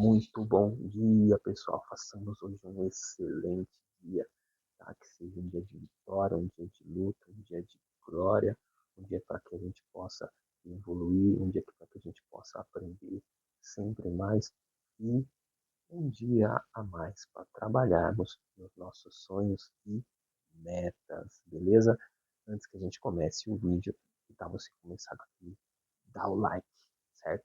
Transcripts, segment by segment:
Muito bom dia, pessoal. Façamos hoje um excelente dia, tá? Que seja um dia de vitória, um dia de luta, um dia de glória, um dia para que a gente possa evoluir, um dia para que a gente possa aprender sempre mais e um dia a mais para trabalharmos nos nossos sonhos e metas, beleza? Antes que a gente comece o vídeo, que tal você começar aqui? Dá o like, certo?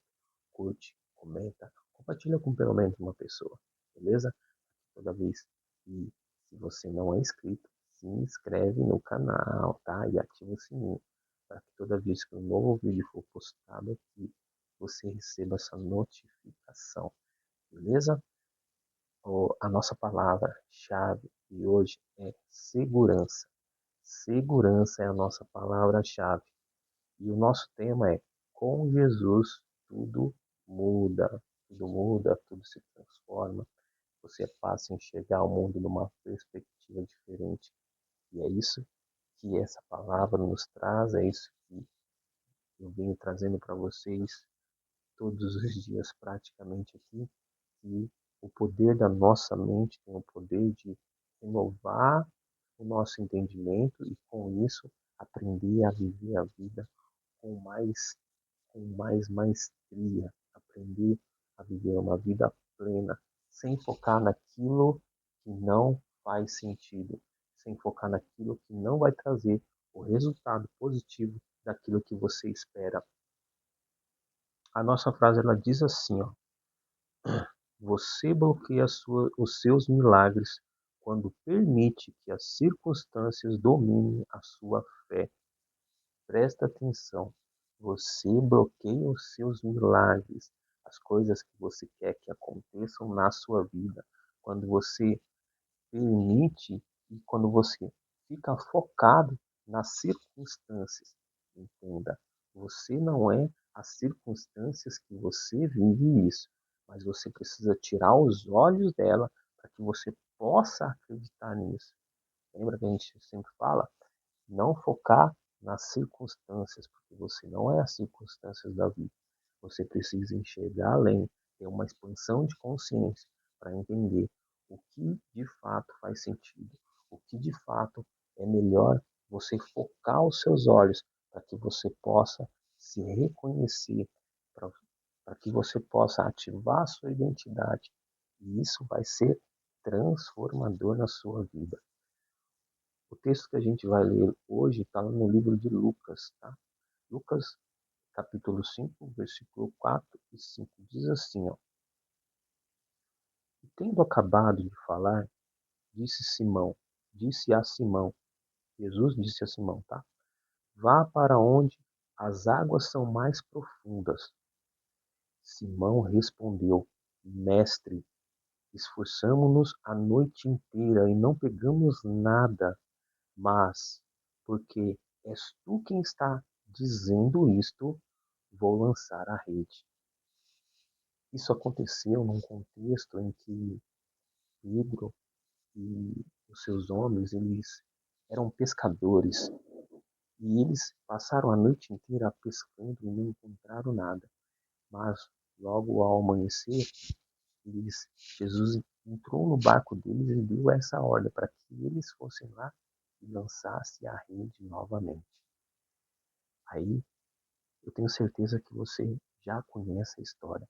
Curte, comenta, compartilha com pelo menos uma pessoa, beleza? Toda vez que, se você não é inscrito, se inscreve no canal, tá? E ativa o sininho, para que toda vez que um novo vídeo for postado aqui, você receba essa notificação, beleza? A nossa palavra-chave de hoje é segurança. Segurança é a nossa palavra-chave. E o nosso tema é: com Jesus tudo muda, tudo se transforma. Você passa a enxergar o mundo numa perspectiva diferente. E é isso que essa palavra nos traz, é isso que eu venho trazendo para vocês todos os dias praticamente aqui, que o poder da nossa mente tem o poder de renovar o nosso entendimento e com isso aprender a viver a vida com mais maestria, aprender a viver uma vida plena, sem focar naquilo que não faz sentido, sem focar naquilo que não vai trazer o resultado positivo daquilo que você espera. A nossa frase ela diz assim, ó: você bloqueia os seus milagres quando permite que as circunstâncias dominem a sua fé. Presta atenção. Você bloqueia os seus milagres, as coisas que você quer que aconteçam na sua vida, quando você permite e quando você fica focado nas circunstâncias. Entenda, você não é as circunstâncias que você vive isso, mas você precisa tirar os olhos dela para que você possa acreditar nisso. Lembra que a gente sempre fala? Não focar nas circunstâncias, porque você não é as circunstâncias da vida. Você precisa enxergar além, ter uma expansão de consciência para entender o que de fato faz sentido, o que de fato é melhor você focar os seus olhos para que você possa se reconhecer, para que você possa ativar a sua identidade. E isso vai ser transformador na sua vida. O texto que a gente vai ler hoje está no livro de Lucas, tá? Lucas, capítulo 5, versículo 4 e 5, diz assim, ó: E tendo acabado de falar, disse a Simão, Jesus disse a Simão, tá? Vá para onde as águas são mais profundas. Simão respondeu, Mestre, esforçamo-nos a noite inteira e não pegamos nada. Mas, porque és tu quem está dizendo isto, vou lançar a rede. Isso aconteceu num contexto em que Pedro e os seus homens, eles eram pescadores e eles passaram a noite inteira pescando e não encontraram nada. Mas logo ao amanhecer, Jesus entrou no barco deles e deu essa ordem para que eles fossem lá e lançassem a rede novamente. Aí eu tenho certeza que você já conhece a história,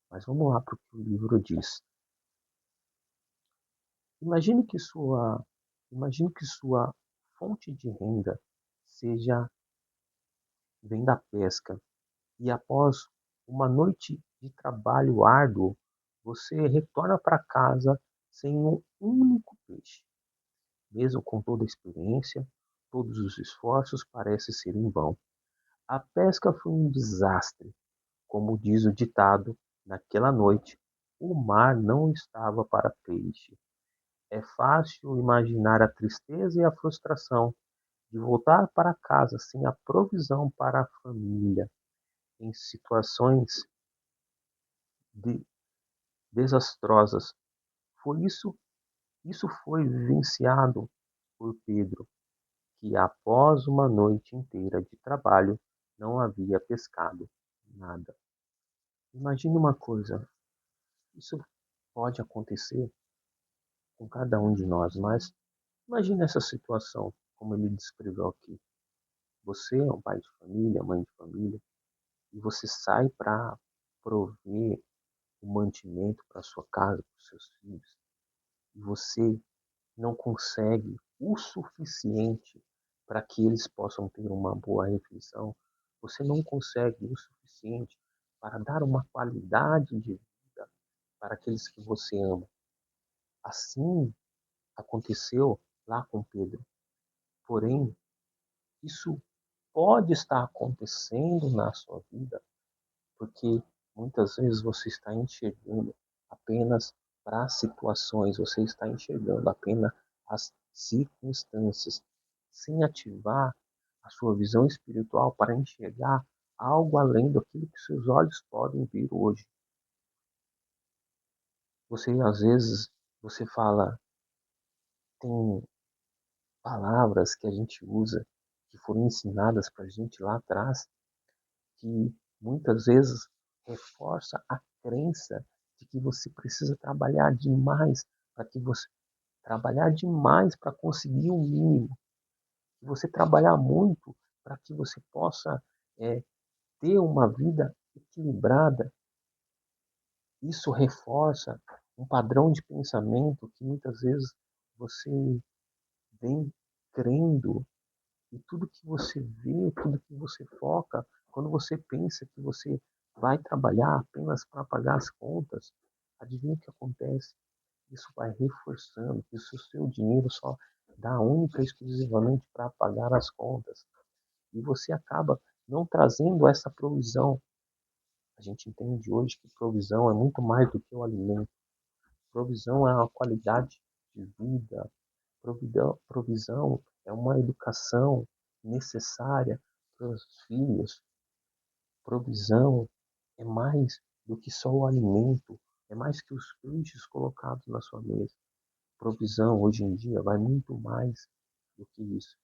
mas vamos lá para o que o livro diz. Imagine que sua, imagine que sua fonte de renda seja vem da pesca e após uma noite de trabalho árduo, você retorna para casa sem um único peixe. Mesmo com toda a experiência, todos os esforços parecem ser em vão. A pesca foi um desastre. Como diz o ditado, naquela noite o mar não estava para peixe. É fácil imaginar a tristeza e a frustração de voltar para casa sem a provisão para a família, em situações de- desastrosas. Foi isso foi vivenciado por Pedro, que após uma noite inteira de trabalho não havia pescado nada. Imagine uma coisa, Isso pode acontecer com cada um de nós, mas imagine essa situação, como ele descreveu aqui. Você é um pai de família, mãe de família, e você sai para prover o mantimento para sua casa, para os seus filhos, e você não consegue o suficiente para que eles possam ter uma boa refeição, você não consegue o suficiente para dar uma qualidade de vida para aqueles que você ama. Assim aconteceu lá com Pedro. Porém, isso pode estar acontecendo na sua vida, porque muitas vezes você está enxergando apenas para as situações, você está enxergando apenas as circunstâncias, sem ativar a sua visão espiritual para enxergar algo além daquilo que seus olhos podem ver hoje. Você às vezes você fala, tem palavras que a gente usa que foram ensinadas para a gente lá atrás que muitas vezes reforça a crença de que você precisa trabalhar demais para que você trabalhar demais para conseguir o mínimo, que você trabalhar muito para que você possa é, ter uma vida equilibrada. Isso reforça um padrão de pensamento que muitas vezes você vem crendo. E tudo que você vê, tudo que você foca, quando você pensa que você vai trabalhar apenas para pagar as contas, adivinha o que acontece? Isso vai reforçando que o seu dinheiro só dá única e exclusivamente para pagar as contas. E você acaba não trazendo essa provisão. A gente entende hoje que provisão é muito mais do que o alimento. Provisão é uma qualidade de vida. Provisão é uma educação necessária para os filhos. Provisão é mais do que só o alimento, é mais que os peixes colocados na sua mesa. Provisão hoje em dia vai muito mais do que isso.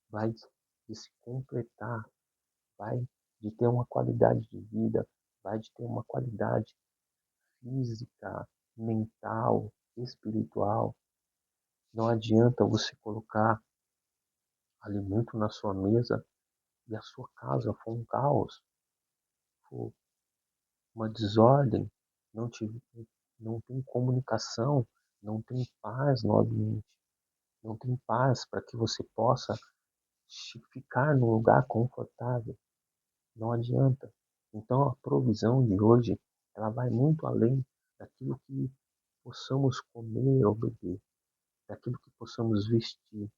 Vai de se completar, vai de ter uma qualidade de vida, vai de ter uma qualidade física, mental, espiritual. Não adianta você colocar alimento na sua mesa e a sua casa for um caos, for uma desordem, não, te, não tem comunicação, não tem paz no ambiente, não tem paz para que você possa ficar num lugar confortável. Não adianta. Então a provisão de hoje, ela vai muito além daquilo que possamos comer ou beber, daquilo que possamos vestir.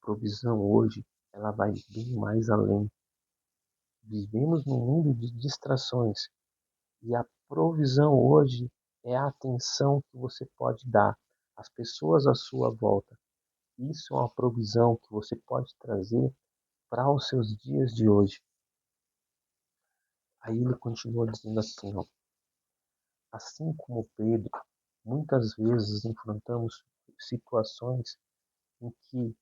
Provisão hoje, ela vai bem mais além. Vivemos num mundo de distrações e a provisão hoje é a atenção que você pode dar às pessoas à sua volta. Isso é uma provisão que você pode trazer para os seus dias de hoje. Aí ele continua dizendo assim, ó, assim como Pedro, muitas vezes enfrentamos situações em que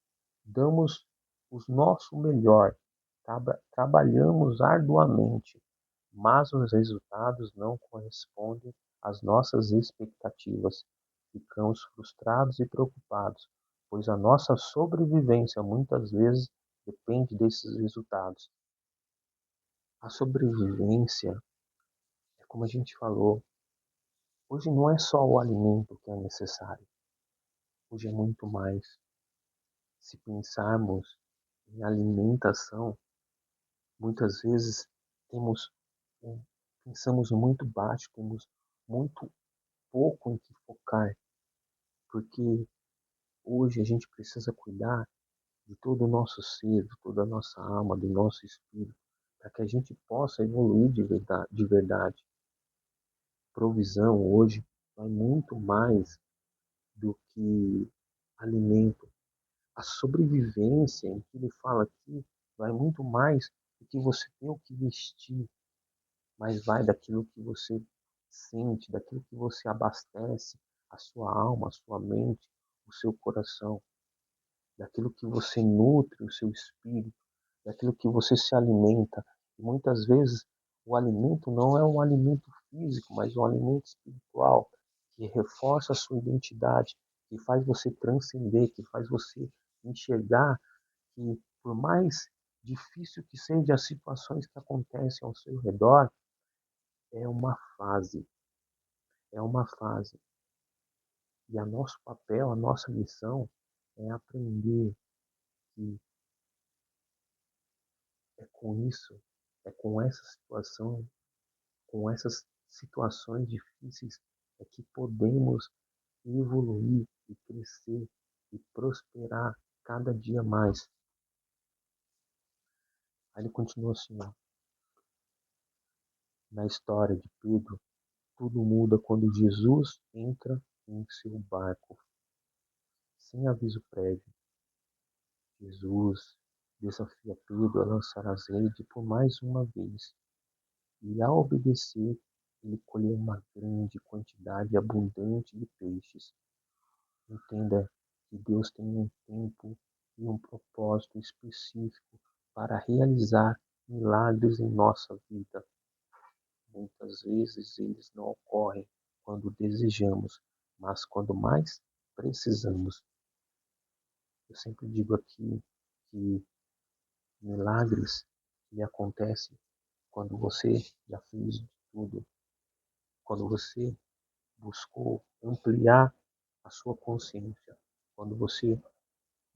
damos o nosso melhor, trabalhamos arduamente, mas os resultados não correspondem às nossas expectativas. Ficamos frustrados e preocupados, pois a nossa sobrevivência muitas vezes depende desses resultados. A sobrevivência, é como a gente falou, hoje não é só o alimento que é necessário, hoje é muito mais. Se pensarmos em alimentação, muitas vezes temos, pensamos muito baixo, temos muito pouco em que focar, porque hoje a gente precisa cuidar de todo o nosso ser, de toda a nossa alma, do nosso espírito, para que a gente possa evoluir de verdade. Provisão hoje vai muito mais do que alimento. A sobrevivência, em que ele fala aqui, vai muito mais do que você tem o que vestir, mas vai daquilo que você sente, daquilo que você abastece a sua alma, a sua mente, o seu coração, daquilo que você nutre o seu espírito, daquilo que você se alimenta. E muitas vezes o alimento não é um alimento físico, mas um alimento espiritual que reforça a sua identidade, que faz você transcender, que faz você enxergar que, por mais difícil que sejam as situações que acontecem ao seu redor, é uma fase, é uma fase. E a nosso papel, a nossa missão é aprender que é com isso, é com essa situação, com essas situações difíceis, é que podemos evoluir e crescer e prosperar cada dia mais. Aí ele continua assim, ó, na história de Pedro, tudo muda quando Jesus entra em seu barco, sem aviso prévio. Jesus desafia Pedro a lançar as redes por mais uma vez, e ao obedecer, ele colheu uma grande quantidade abundante de peixes. Entenda que Deus tem um tempo e um propósito específico para realizar milagres em nossa vida. Muitas vezes eles não ocorrem quando desejamos, mas quando mais precisamos. Eu sempre digo aqui que milagres que acontecem quando você já fez de tudo, quando você buscou ampliar a sua consciência, quando você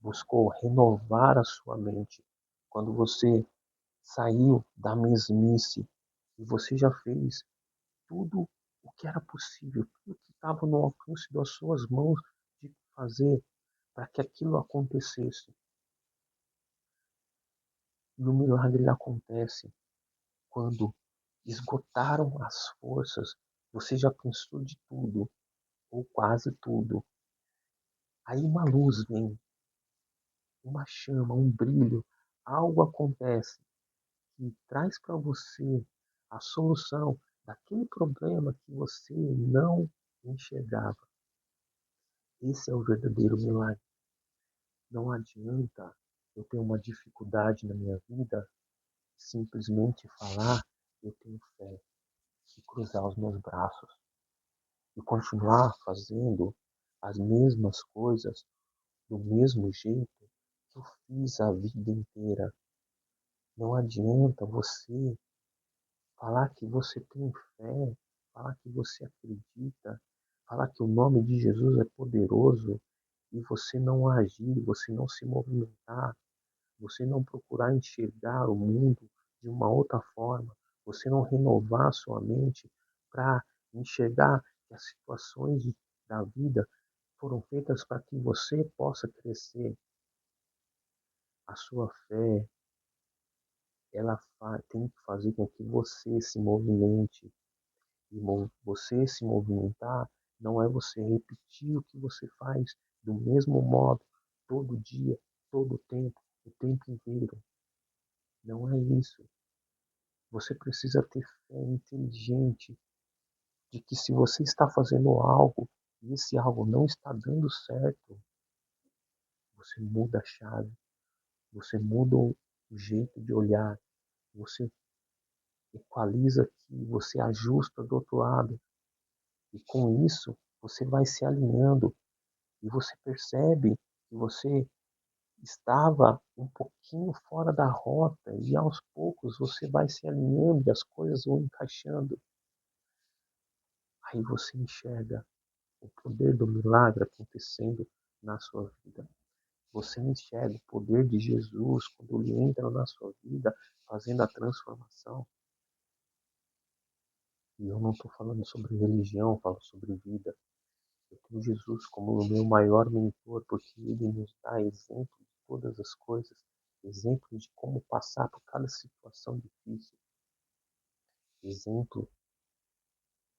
buscou renovar a sua mente, quando você saiu da mesmice e você já fez tudo o que era possível, tudo que estava no alcance das suas mãos de fazer para que aquilo acontecesse. E o milagre acontece quando esgotaram as forças, você já pensou de tudo, ou quase tudo. Aí uma luz vem, uma chama, um brilho, algo acontece que traz para você a solução daquele problema que você não enxergava. Esse é o verdadeiro milagre. Não adianta eu ter uma dificuldade na minha vida, simplesmente falar, eu tenho fé, e cruzar os meus braços, e continuar fazendo as mesmas coisas do mesmo jeito que eu fiz a vida inteira. Não adianta você falar que você tem fé, falar que você acredita, falar que o nome de Jesus é poderoso e você não agir, você não se movimentar, você não procurar enxergar o mundo de uma outra forma, você não renovar sua mente para enxergar que as situações da vida foram feitas para que você possa crescer. A sua fé, ela tem que fazer com que você se movimente. E você se movimentar não é você repetir o que você faz do mesmo modo, todo dia, todo o tempo inteiro. Não é isso. Você precisa ter fé inteligente de que se você está fazendo algo e esse algo não está dando certo, você muda a chave, você muda o jeito de olhar, você equaliza aqui, você ajusta do outro lado. E com isso, você vai se alinhando e você percebe que você estava um pouquinho fora da rota e aos poucos você vai se alinhando e as coisas vão encaixando. Aí você enxerga o poder do milagre acontecendo na sua vida. Você enxerga o poder de Jesus quando ele entra na sua vida, fazendo a transformação. E eu não estou falando sobre religião, eu falo sobre vida. Eu tenho Jesus como o meu maior mentor, porque ele nos dá exemplo de todas as coisas, exemplo de como passar por cada situação difícil, exemplo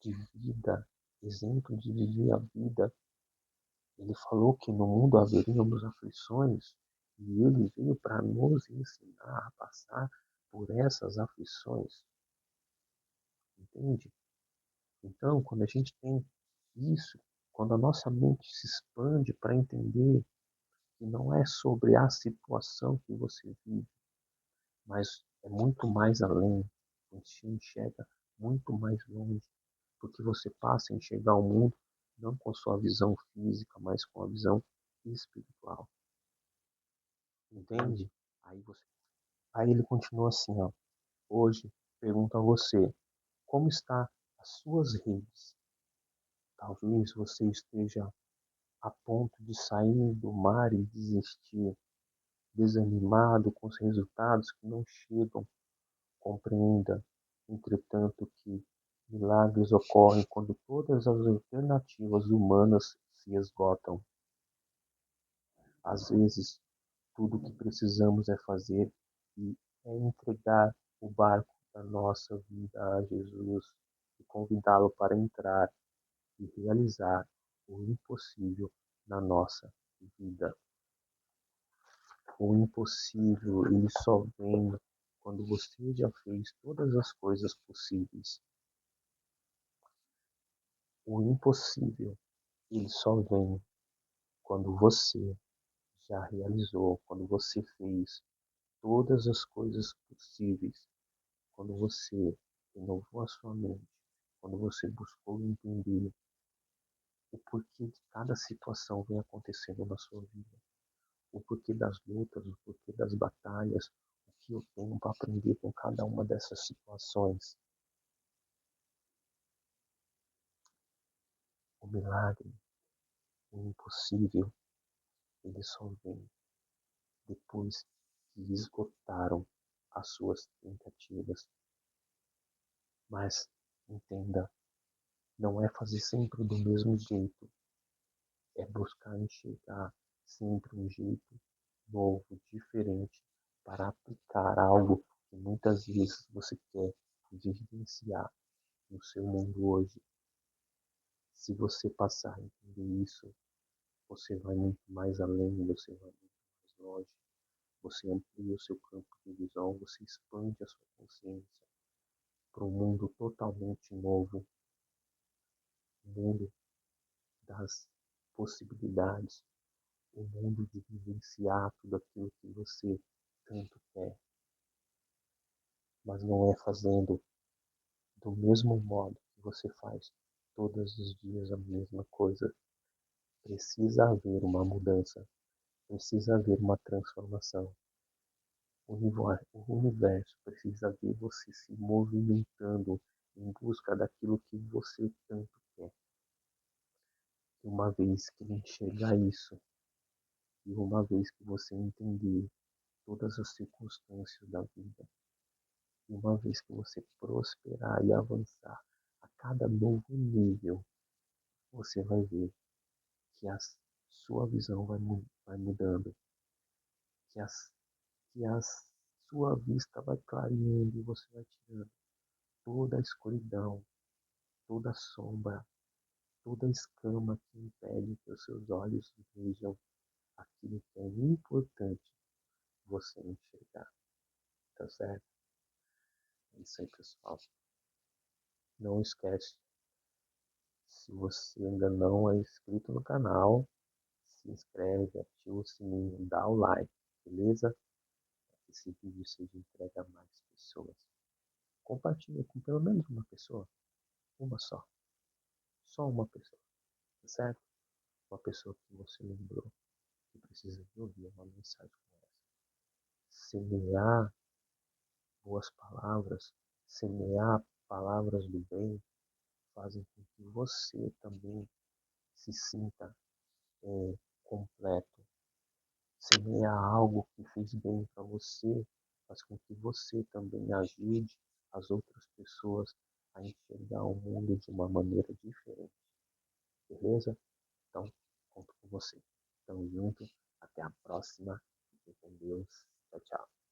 de vida, exemplo de viver a vida. Ele falou que no mundo haveríamos aflições e ele veio para nos ensinar a passar por essas aflições, entende? Então, quando a gente tem isso, quando a nossa mente se expande para entender que não é sobre a situação que você vive, mas é muito mais além, a gente enxerga muito mais longe. porque você passa a enxergar o mundo não com a sua visão física, mas com a visão espiritual. Entende? Aí, você... Aí ele continua assim, ó. Hoje, pergunto a você, como está as suas redes? Talvez você esteja a ponto de sair do mar e desistir, desanimado com os resultados que não chegam. Compreenda, entretanto, que milagres ocorrem quando todas as alternativas humanas se esgotam. Às vezes, tudo o que precisamos é fazer e é entregar o barco da nossa vida a Jesus e convidá-lo para entrar e realizar o impossível na nossa vida. O impossível, ele só vem quando você já fez todas as coisas possíveis. O impossível, ele só vem quando você já realizou, quando você fez todas as coisas possíveis, quando você renovou a sua mente, quando você buscou entender o porquê de cada situação vem acontecendo na sua vida, o porquê das lutas, o porquê das batalhas, o que eu tenho para aprender com cada uma dessas situações. O milagre, o impossível, ele só vem depois que esgotaram as suas tentativas. Mas entenda, não é fazer sempre do mesmo jeito, é buscar enxergar sempre um jeito novo, diferente, para aplicar algo que muitas vezes você quer vivenciar no seu mundo hoje. Se você passar a entender isso, você vai muito mais além, você vai muito mais longe, você amplia o seu campo de visão, você expande a sua consciência para um mundo totalmente novo, um mundo das possibilidades, um mundo de vivenciar tudo aquilo que você tanto quer, mas não é fazendo do mesmo modo que você faz todos os dias a mesma coisa. Precisa haver uma mudança, precisa haver uma transformação. O universo precisa ver você se movimentando em busca daquilo que você tanto quer. E uma vez que enxergar isso, e uma vez que você entender todas as circunstâncias da vida, e uma vez que você prosperar e avançar a cada novo nível, você vai ver que a sua visão vai mudando, que, que a sua vista vai clareando e você vai tirando toda a escuridão, toda a sombra, toda a escama que impede que os seus olhos vejam aquilo que é importante você enxergar, tá certo? É isso aí, pessoal. Não esquece, se você ainda não é inscrito no canal, se inscreve, ativa o sininho, dá o like, beleza? Para que esse vídeo seja entregue a mais pessoas. Compartilhe com pelo menos uma pessoa, uma só uma pessoa, tá certo? Uma pessoa que você lembrou que precisa de ouvir uma mensagem como essa. Semear boas palavras, semear palavras do bem, fazem com que você também se sinta completo. Semear algo que fez bem para você, faz com que você também ajude as outras pessoas a enxergar o mundo de uma maneira diferente. Beleza? Então, conto com você. Tamo junto. Até a próxima. Fique com Deus. Tchau, tchau.